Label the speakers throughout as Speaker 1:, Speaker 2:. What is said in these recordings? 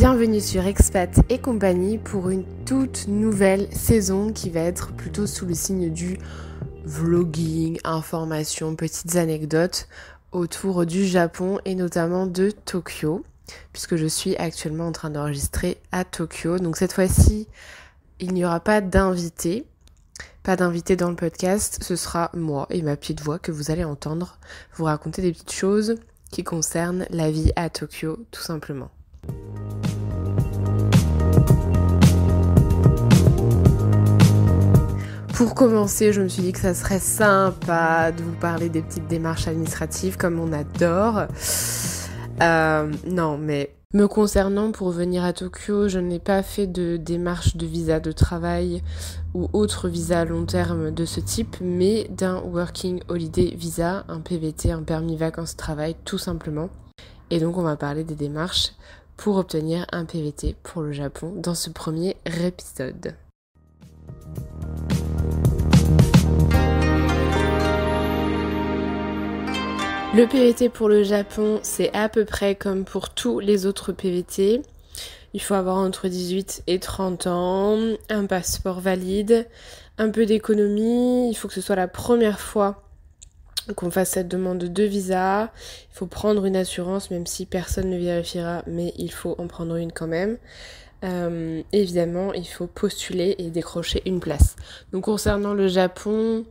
Speaker 1: Bienvenue sur Expat et compagnie pour une toute nouvelle saison qui va être plutôt sous le signe du vlogging, informations, petites anecdotes autour du Japon et notamment de Tokyo, puisque je suis actuellement en train d'enregistrer à Tokyo. Donc cette fois-ci, il n'y aura pas d'invité dans le podcast, ce sera moi et ma petite voix que vous allez entendre vous raconter des petites choses qui concernent la vie à Tokyo, tout simplement. Pour commencer, je me suis dit que ça serait sympa de vous parler des petites démarches administratives comme on adore. Non, mais me concernant, pour venir à Tokyo, je n'ai pas fait de démarche de visa de travail ou autre visa à long terme de ce type, mais d'un Working Holiday Visa, un PVT, un permis vacances-travail, tout simplement. Et donc on va parler des démarches pour obtenir un PVT pour le Japon dans ce premier épisode. Le PVT pour le Japon, c'est à peu près comme pour tous les autres PVT. Il faut avoir entre 18 et 30 ans, un passeport valide, un peu d'économie. Il faut que ce soit la première fois qu'on fasse cette demande de visa. Il faut prendre une assurance, même si personne ne vérifiera, mais il faut en prendre une quand même. Évidemment, il faut postuler et décrocher une place. Donc concernant le Japon,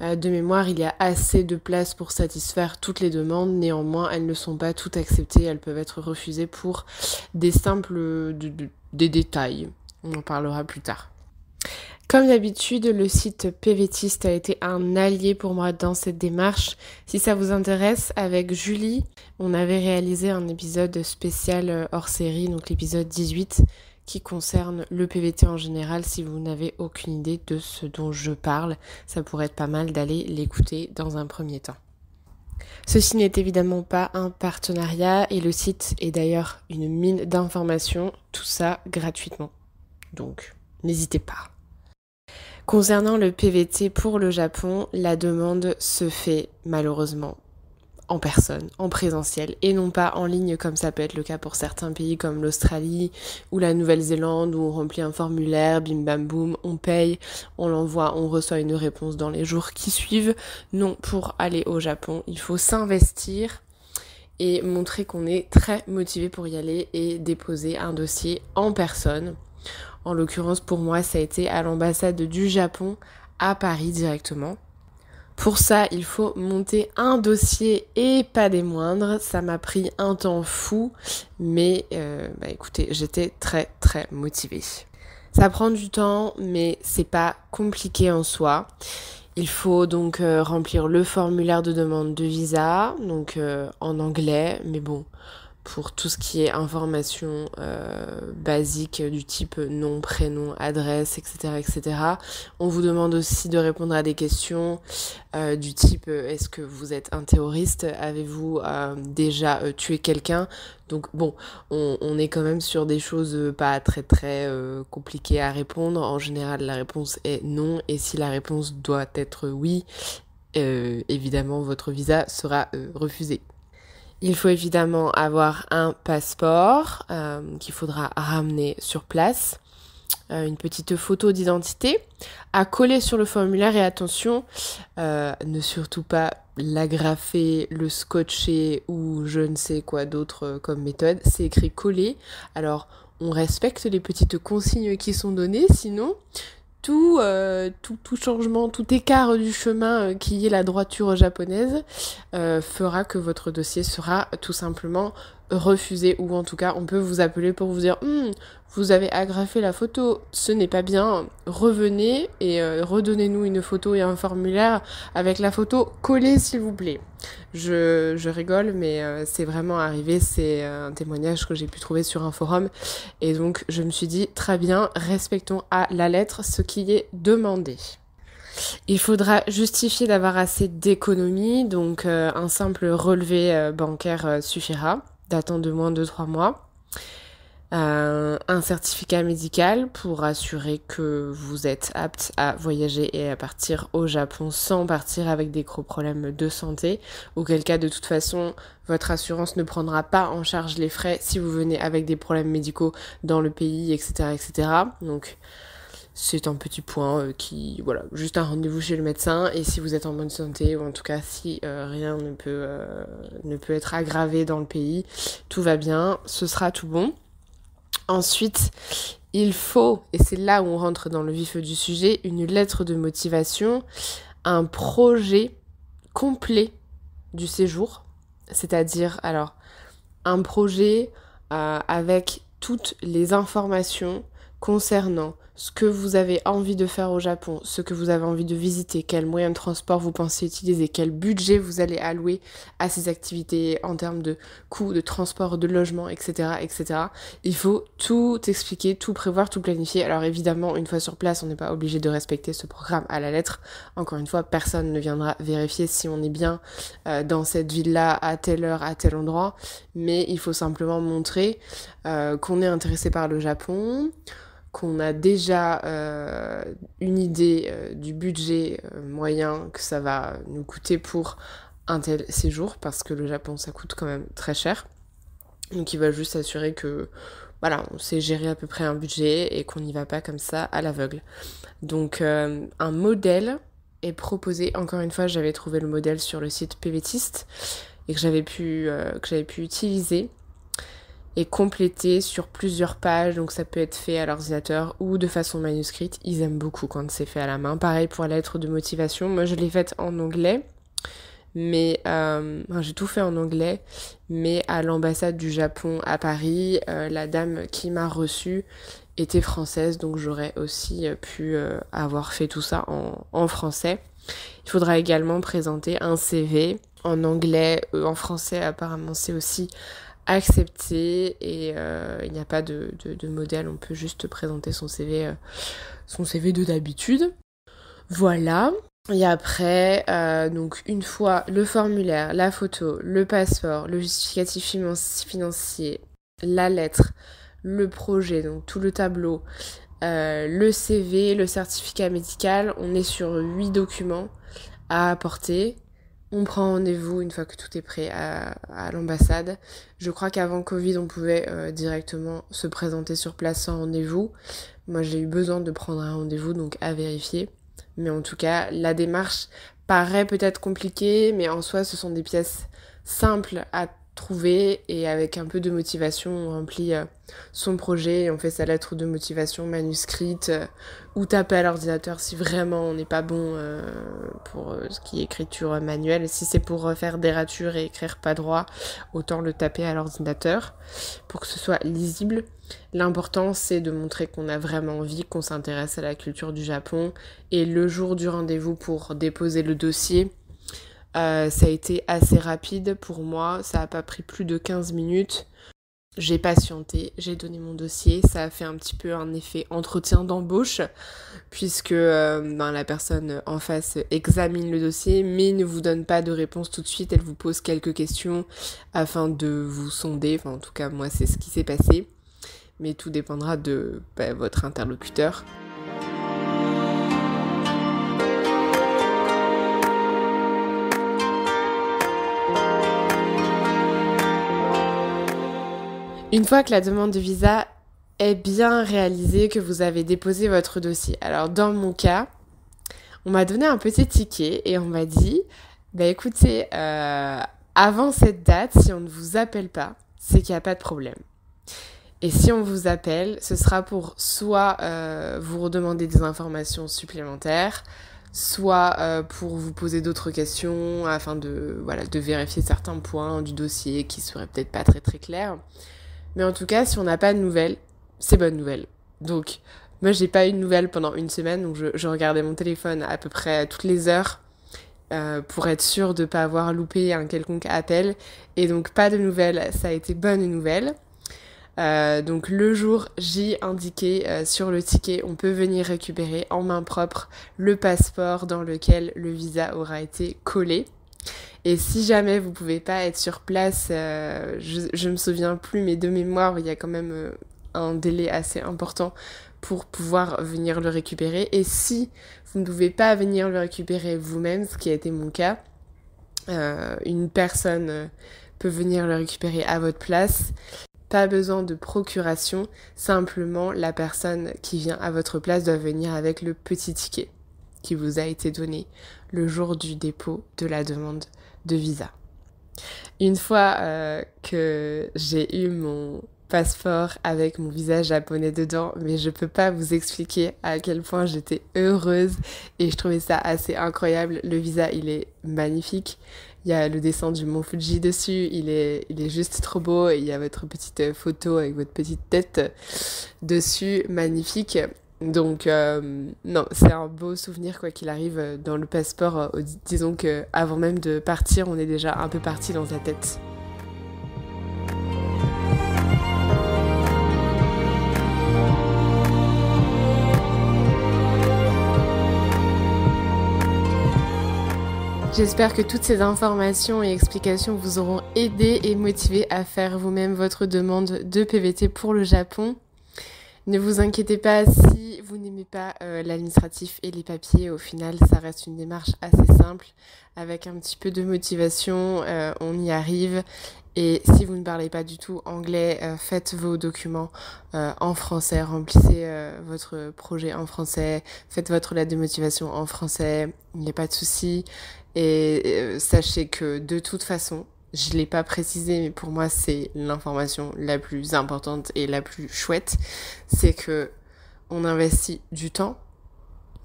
Speaker 1: de mémoire, il y a assez de places pour satisfaire toutes les demandes. Néanmoins, elles ne sont pas toutes acceptées. Elles peuvent être refusées pour des simples des détails. On en parlera plus tard. Comme d'habitude, le site PVTist a été un allié pour moi dans cette démarche. Si ça vous intéresse, avec Julie, on avait réalisé un épisode spécial hors série, donc l'épisode 18, qui concerne le PVT en général. Si vous n'avez aucune idée de ce dont je parle, ça pourrait être pas mal d'aller l'écouter dans un premier temps. Ceci n'est évidemment pas un partenariat et le site est d'ailleurs une mine d'informations, tout ça gratuitement. Donc, n'hésitez pas. Concernant le PVT pour le Japon, la demande se fait malheureusement en personne, en présentiel, et non pas en ligne comme ça peut être le cas pour certains pays comme l'Australie ou la Nouvelle-Zélande où on remplit un formulaire, bim bam boum, on paye, on l'envoie, on reçoit une réponse dans les jours qui suivent. Non, pour aller au Japon, il faut s'investir et montrer qu'on est très motivé pour y aller et déposer un dossier en personne. En l'occurrence, pour moi, ça a été à l'ambassade du Japon à Paris directement. Pour ça, il faut monter un dossier et pas des moindres. Ça m'a pris un temps fou, mais écoutez, j'étais très très motivée. Ça prend du temps, mais c'est pas compliqué en soi. Il faut donc remplir le formulaire de demande de visa, donc en anglais, mais bon, pour tout ce qui est information basique du type nom, prénom, adresse, etc. On vous demande aussi de répondre à des questions du type est-ce que vous êtes un terroriste? Avez-vous déjà tué quelqu'un? Donc bon, on est quand même sur des choses pas très très compliquées à répondre. En général, la réponse est non, et si la réponse doit être oui, évidemment votre visa sera refusé. Il faut évidemment avoir un passeport qu'il faudra ramener sur place, une petite photo d'identité à coller sur le formulaire et attention, ne surtout pas l'agrafer, le scotcher ou je ne sais quoi d'autre comme méthode. C'est écrit coller. Alors on respecte les petites consignes qui sont données, sinon tout changement, tout écart du chemin qui est la droiture japonaise fera que votre dossier sera tout simplement refusé, ou en tout cas on peut vous appeler pour vous dire vous avez agrafé la photo, ce n'est pas bien, revenez et redonnez-nous une photo et un formulaire avec la photo collée s'il vous plaît. Je rigole, mais c'est vraiment arrivé, c'est un témoignage que j'ai pu trouver sur un forum et donc je me suis dit très bien, respectons à la lettre ce qui est demandé. Il faudra justifier d'avoir assez d'économies, donc un simple relevé bancaire suffira, datant de moins de 3 mois. un certificat médical pour assurer que vous êtes apte à voyager et à partir au Japon sans partir avec des gros problèmes de santé, auquel cas de toute façon votre assurance ne prendra pas en charge les frais si vous venez avec des problèmes médicaux dans le pays, etc. etc. Donc c'est un petit point voilà, juste un rendez-vous chez le médecin, et si vous êtes en bonne santé, ou en tout cas si rien ne peut être aggravé dans le pays, tout va bien, ce sera tout bon. Ensuite, il faut, et c'est là où on rentre dans le vif du sujet, une lettre de motivation, un projet complet du séjour, c'est-à-dire alors un projet avec toutes les informations concernant ce que vous avez envie de faire au Japon, ce que vous avez envie de visiter, quels moyens de transport vous pensez utiliser, quel budget vous allez allouer à ces activités en termes de coûts, de transport, de logement, etc., etc. Il faut tout expliquer, tout prévoir, tout planifier. Alors évidemment, une fois sur place, on n'est pas obligé de respecter ce programme à la lettre. Encore une fois, personne ne viendra vérifier si on est bien dans cette ville-là, à telle heure, à tel endroit. Mais il faut simplement montrer qu'on est intéressé par le Japon, qu'on a déjà une idée du budget moyen que ça va nous coûter pour un tel séjour, parce que le Japon, ça coûte quand même très cher. Donc il va juste s'assurer que, voilà, on sait gérer à peu près un budget et qu'on n'y va pas comme ça à l'aveugle. Donc un modèle est proposé. Encore une fois, j'avais trouvé le modèle sur le site PVTist et que j'avais pu utiliser et compléter sur plusieurs pages, donc ça peut être fait à l'ordinateur ou de façon manuscrite. Ils aiment beaucoup quand c'est fait à la main. Pareil pour la lettre de motivation, moi je l'ai faite en anglais, mais j'ai tout fait en anglais, mais à l'ambassade du Japon à Paris, la dame qui m'a reçue était française, donc j'aurais aussi pu avoir fait tout ça en français. Il faudra également présenter un CV en anglais, en français apparemment c'est aussi accepté, et il n'y a pas de modèle, on peut juste présenter son CV de d'habitude. Voilà. Et après, donc une fois le formulaire, la photo, le passeport, le justificatif financier, la lettre, le projet, donc tout le tableau, le CV, le certificat médical, on est sur 8 documents à apporter. On prend rendez-vous une fois que tout est prêt à l'ambassade. Je crois qu'avant Covid, on pouvait directement se présenter sur place sans rendez-vous. Moi, j'ai eu besoin de prendre un rendez-vous, donc à vérifier. Mais en tout cas, la démarche paraît peut-être compliquée, mais en soi, ce sont des pièces simples à trouver, et avec un peu de motivation, on remplit son projet et on fait sa lettre de motivation manuscrite ou taper à l'ordinateur si vraiment on n'est pas bon pour ce qui est écriture manuelle. Si c'est pour faire des ratures et écrire pas droit, autant le taper à l'ordinateur pour que ce soit lisible. L'important, c'est de montrer qu'on a vraiment envie, qu'on s'intéresse à la culture du Japon. Et le jour du rendez-vous pour déposer le dossier, ça a été assez rapide pour moi, ça a pas pris plus de 15 minutes. J'ai patienté, j'ai donné mon dossier, ça a fait un petit peu un effet entretien d'embauche, puisque la personne en face examine le dossier, mais ne vous donne pas de réponse tout de suite, elle vous pose quelques questions afin de vous sonder, enfin en tout cas moi c'est ce qui s'est passé, mais tout dépendra de votre interlocuteur. Une fois que la demande de visa est bien réalisée, que vous avez déposé votre dossier, alors dans mon cas, on m'a donné un petit ticket et on m'a dit, écoutez, avant cette date, si on ne vous appelle pas, c'est qu'il n'y a pas de problème. Et si on vous appelle, ce sera pour soit vous redemander des informations supplémentaires, soit pour vous poser d'autres questions afin de vérifier certains points du dossier qui seraient peut-être pas très très clairs. Mais en tout cas, si on n'a pas de nouvelles, c'est bonne nouvelle. Donc, moi, j'ai pas eu de nouvelles pendant une semaine, donc je regardais mon téléphone à peu près toutes les heures pour être sûre de pas avoir loupé un quelconque appel. Et donc, pas de nouvelles, ça a été bonne nouvelle. Donc, le jour J indiqué sur le ticket, on peut venir récupérer en main propre le passeport dans lequel le visa aura été collé. Et si jamais vous pouvez pas être sur place, je me souviens plus, mais de mémoire, il y a quand même un délai assez important pour pouvoir venir le récupérer. Et si vous ne pouvez pas venir le récupérer vous-même, ce qui a été mon cas, une personne peut venir le récupérer à votre place. Pas besoin de procuration, simplement la personne qui vient à votre place doit venir avec le petit ticket qui vous a été donné le jour du dépôt de la demande de visa. Une fois que j'ai eu mon passeport avec mon visa japonais dedans, mais je peux pas vous expliquer à quel point j'étais heureuse et je trouvais ça assez incroyable. Le visa, il est magnifique. Il y a le dessin du mont Fuji dessus, il est juste trop beau et il y a votre petite photo avec votre petite tête dessus, magnifique. Donc non, c'est un beau souvenir quoi qu'il arrive dans le passeport. Disons que avant même de partir, on est déjà un peu parti dans sa tête. J'espère que toutes ces informations et explications vous auront aidé et motivé à faire vous-même votre demande de PVT pour le Japon. Ne vous inquiétez pas si vous n'aimez pas l'administratif et les papiers. Au final, ça reste une démarche assez simple. Avec un petit peu de motivation, on y arrive. Et si vous ne parlez pas du tout anglais, faites vos documents en français. Remplissez votre projet en français. Faites votre lettre de motivation en français. Il n'y a pas de souci. Et sachez que de toute façon, je l'ai pas précisé, mais pour moi, c'est l'information la plus importante et la plus chouette. C'est que on investit du temps,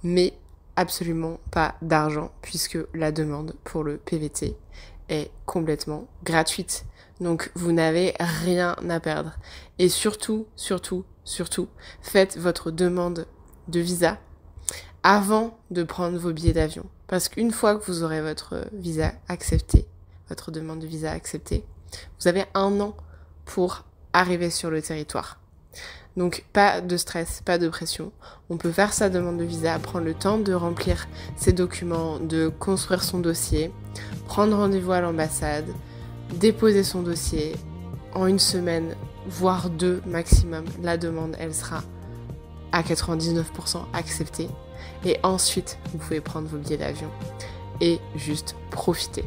Speaker 1: mais absolument pas d'argent, puisque la demande pour le PVT est complètement gratuite. Donc, vous n'avez rien à perdre. Et surtout, faites votre demande de visa avant de prendre vos billets d'avion. Parce qu'une fois que vous aurez votre visa accepté, votre demande de visa acceptée, vous avez 1 an pour arriver sur le territoire. Donc pas de stress, pas de pression. On peut faire sa demande de visa, prendre le temps de remplir ses documents, de construire son dossier, prendre rendez-vous à l'ambassade, déposer son dossier. En 1 semaine, voire 2 maximum, la demande, elle sera à 99% acceptée. Et ensuite, vous pouvez prendre vos billets d'avion et juste profiter.